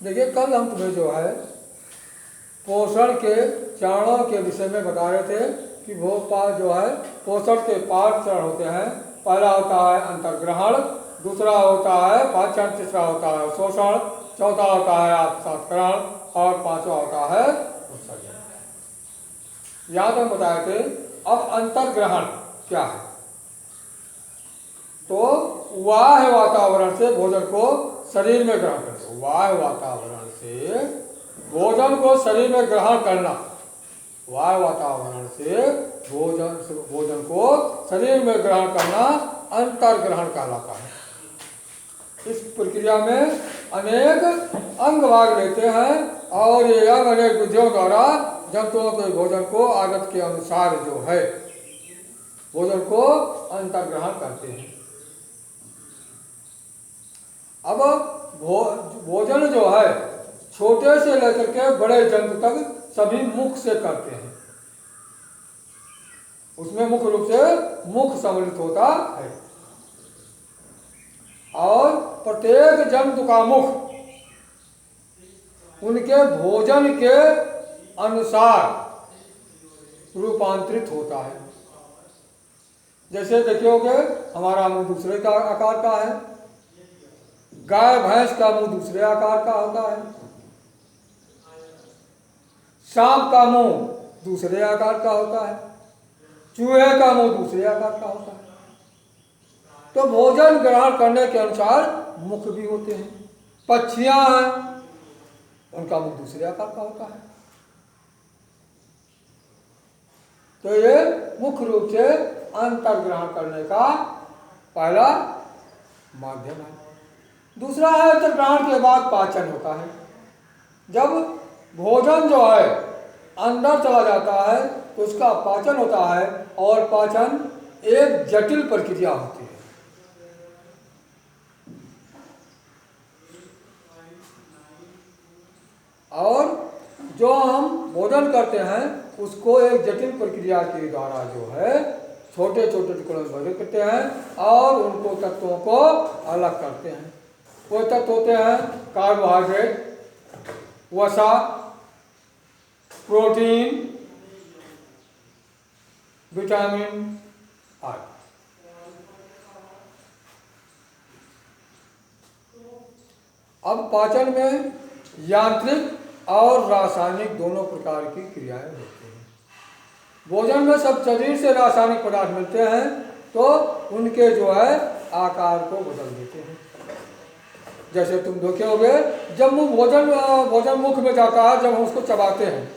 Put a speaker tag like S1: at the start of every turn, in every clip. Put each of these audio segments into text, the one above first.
S1: देखिए, कल हम तुम्हें जो है पोषण के चरणों के विषय में बता रहे थे कि जो है पोषण के 5 चरण होते हैं। पहला होता है अंतर्ग्रहण, दूसरा होता है पाचन, तीसरा होता है शोषण, चौथा होता है आत्मसात्करण और पांचवा होता है उत्सर्जन। यहाँ तो हम बताए थे। अब अंतर्ग्रहण क्या है? तो बाह्य वातावरण से भोजन को शरीर में ग्रहण करना। बाह्य वातावरण से भोजन को शरीर में ग्रहण करना, बाह्य वातावरण से भोजन को शरीर में ग्रहण करना अंतर्ग्रहण कहलाता है। इस प्रक्रिया में अनेक अंग भाग लेते हैं और ये अंग अनेक विधियों द्वारा जंतुओं के भोजन को आदत के अनुसार जो है भोजन को अंतर्ग्रहण करते हैं। अब भोजन जो है छोटे से लेकर के बड़े जंतु तक सभी मुख से करते हैं। उसमें मुख्य रूप से मुख सम्मिलित होता है और प्रत्येक जंतु का मुख उनके भोजन के अनुसार रूपांतरित होता है। जैसे देखियोगे, हमारा मुंह दूसरे का आकार का है, गाय भैंस का मुंह दूसरे आकार का होता है, सांप का मुंह दूसरे आकार का होता है, चूहे का मुंह दूसरे आकार का होता है। तो भोजन ग्रहण करने के अनुसार मुख भी होते हैं। पक्षियां हैं, उनका मुंह दूसरे आकार का होता है। तो ये मुख्य रूप से अंतर्ग्रहण करने का पहला माध्यम है। दूसरा है अंतर्ग्रहण के बाद पाचन होता है। जब भोजन जो है अंदर चला जाता है तो उसका पाचन होता है और पाचन एक जटिल प्रक्रिया होती है। और जो हम भोजन करते हैं उसको एक जटिल प्रक्रिया के द्वारा जो है छोटे छोटे टुकड़ों में विभाजित करते हैं और उनको तत्वों को अलग करते हैं। वो तत्व होते हैं कार्बोहाइड्रेट, वसा, प्रोटीन, विटामिन आदि। अब पाचन में यांत्रिक और रासायनिक दोनों प्रकार की क्रियाएं होती हैं। भोजन में सब शरीर से रासायनिक पदार्थ मिलते हैं तो उनके जो है आकार को बदल देते हैं। जैसे तुम देखे होगे, जब भोजन मुख में जाता है, जब हम उसको चबाते हैं,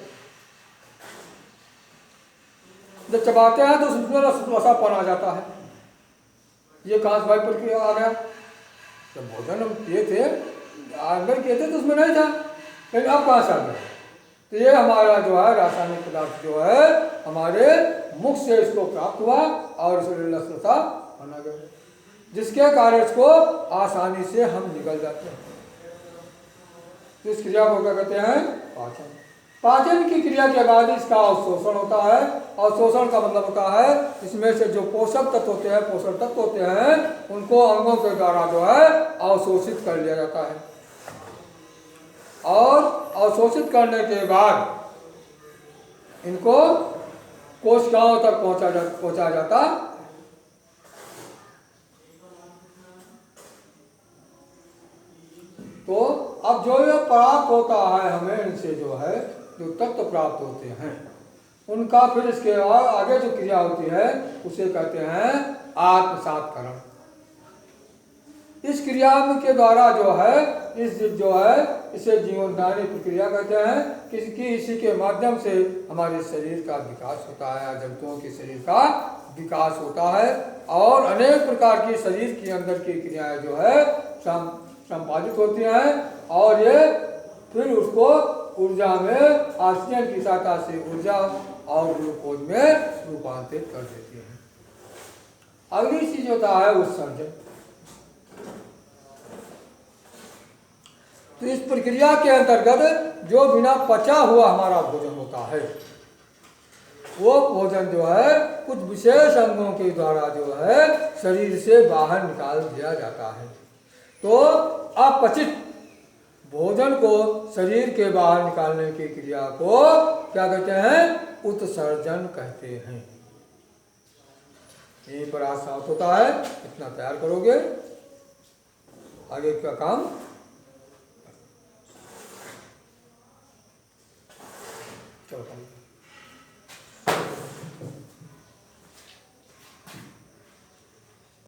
S1: जब चबाते हैं तो उसमें रसापन आ जाता है। ये कहाँ से भाई प्रक्रिया आ गया? जब भोजन हम किए थे, अंदर किए थे तो उसमें नहीं था, लेकिन अब कहाँ से आ गया? तो ये हमारा जो है रासायनिक पदार्थ जो है हमारे मुख से इसको प्राप्त हुआ और इसमें रसरसा बना गया, जिसके कारण इसको आसानी से हम निकल जाते हैं। तो इस क्रिया को क्या कहते हैं? पाचन। पाचन की क्रिया के बाद इसका अवशोषण होता है। अवशोषण का मतलब होता है इसमें से जो पोषक तत्व होते हैं, पोषण तत्व होते हैं, उनको अंगों के द्वारा जो है अवशोषित कर लिया जाता है और अवशोषित करने के बाद इनको कोशिकाओं तक पहुंचा जाता। तो अब जो ये प्राप्त होता है हमें, इनसे जो है जो तत्व प्राप्त होते हैं उनका फिर इसके आगे जो क्रिया होती है उसे कहते हैं आत्मसात्करण। इस क्रिया के द्वारा जो है इसे जीवनदायी प्रक्रिया कहते हैं। इसी के माध्यम से हमारे शरीर का विकास होता है, जंतुओं के शरीर का विकास होता है और अनेक प्रकार की शरीर के अंदर की क्रियाएं जो है संपादित होती हैं और ये फिर उसको ऊर्जा में ऑक्सीजन की सहायता से ऊर्जा और ग्लूकोज में रूपांतरित कर देती है। अगली चीज होता है उत्सर्जन। तो इस प्रक्रिया के अंतर्गत जो बिना पचा हुआ हमारा भोजन होता है वो भोजन जो है कुछ विशेष अंगों के द्वारा जो है शरीर से बाहर निकाल दिया जाता है। तो अपचित भोजन को शरीर के बाहर निकालने की क्रिया को क्या कहते हैं? उत्सर्जन कहते हैं। यहीं पर आज साफ होता है, इतना तैयार करोगे, आगे का काम चलो।